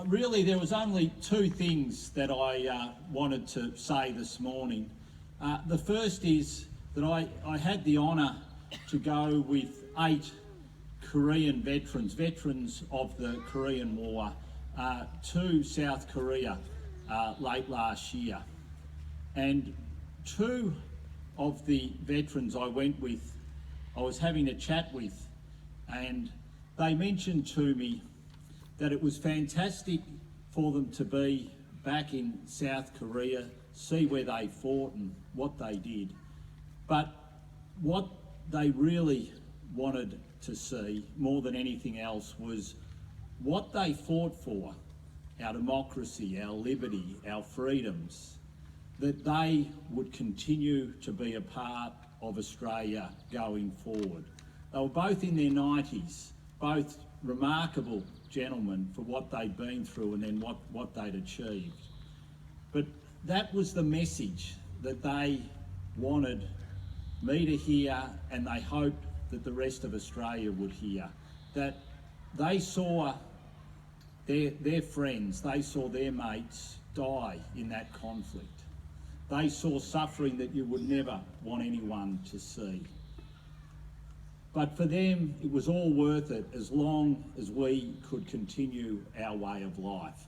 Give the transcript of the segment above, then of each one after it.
really there was only two things that I wanted to say this morning. The first is that I had the honour to go with 8 Korean veterans of the Korean War to South Korea late last year. And 2 of the veterans I went with, I was having a chat with, and they mentioned to me that it was fantastic for them to be back in South Korea, see where they fought and what they did. But what they really wanted to see more than anything else was what they fought for, our democracy, our liberty, our freedoms, that they would continue to be a part of Australia going forward. They were both in their 90s, both remarkable gentlemen for what they'd been through and then what they'd achieved. But that was the message that they wanted me to hear, and they hoped that the rest of Australia would hear, that they saw their friends, they saw their mates die in that conflict. They saw suffering that you would never want anyone to see. But for them, it was all worth it as long as we could continue our way of life.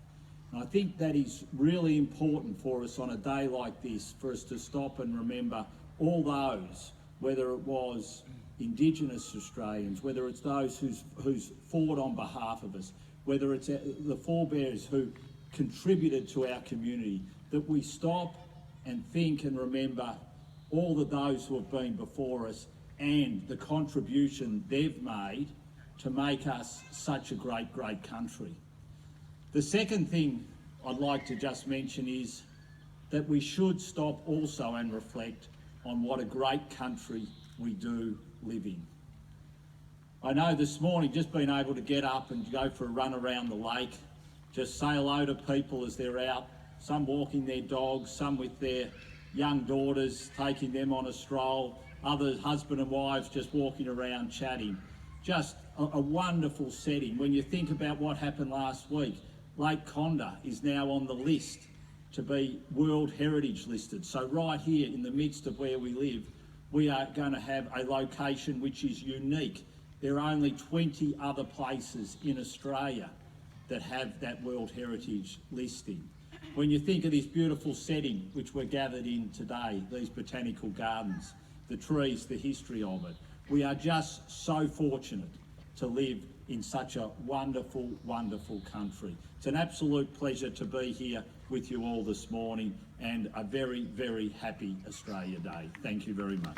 And I think that is really important for us on a day like this, for us to stop and remember all those, whether it was Indigenous Australians, whether it's those who's fought on behalf of us, whether it's the forebears who contributed to our community, that we stop and think and remember all of those who have been before us and the contribution they've made to make us such a great, great country. The second thing I'd like to just mention is that we should stop also and reflect on what a great country we do live in. I know this morning, just being able to get up and go for a run around the lake, just say hello to people as they're out, some walking their dogs, some with their young daughters, taking them on a stroll, others husband and wives just walking around chatting. Just a wonderful setting. When you think about what happened last week, Lake Condah is now on the list to be World Heritage listed. So right here in the midst of where we live, we are going to have a location which is unique. There are only 20 other places in Australia that have that World Heritage listing. When you think of this beautiful setting which we're gathered in today, these botanical gardens, the trees, the history of it, we are just so fortunate to live in such a wonderful, wonderful country. It's an absolute pleasure to be here with you all this morning, and a very, very happy Australia Day. Thank you very much.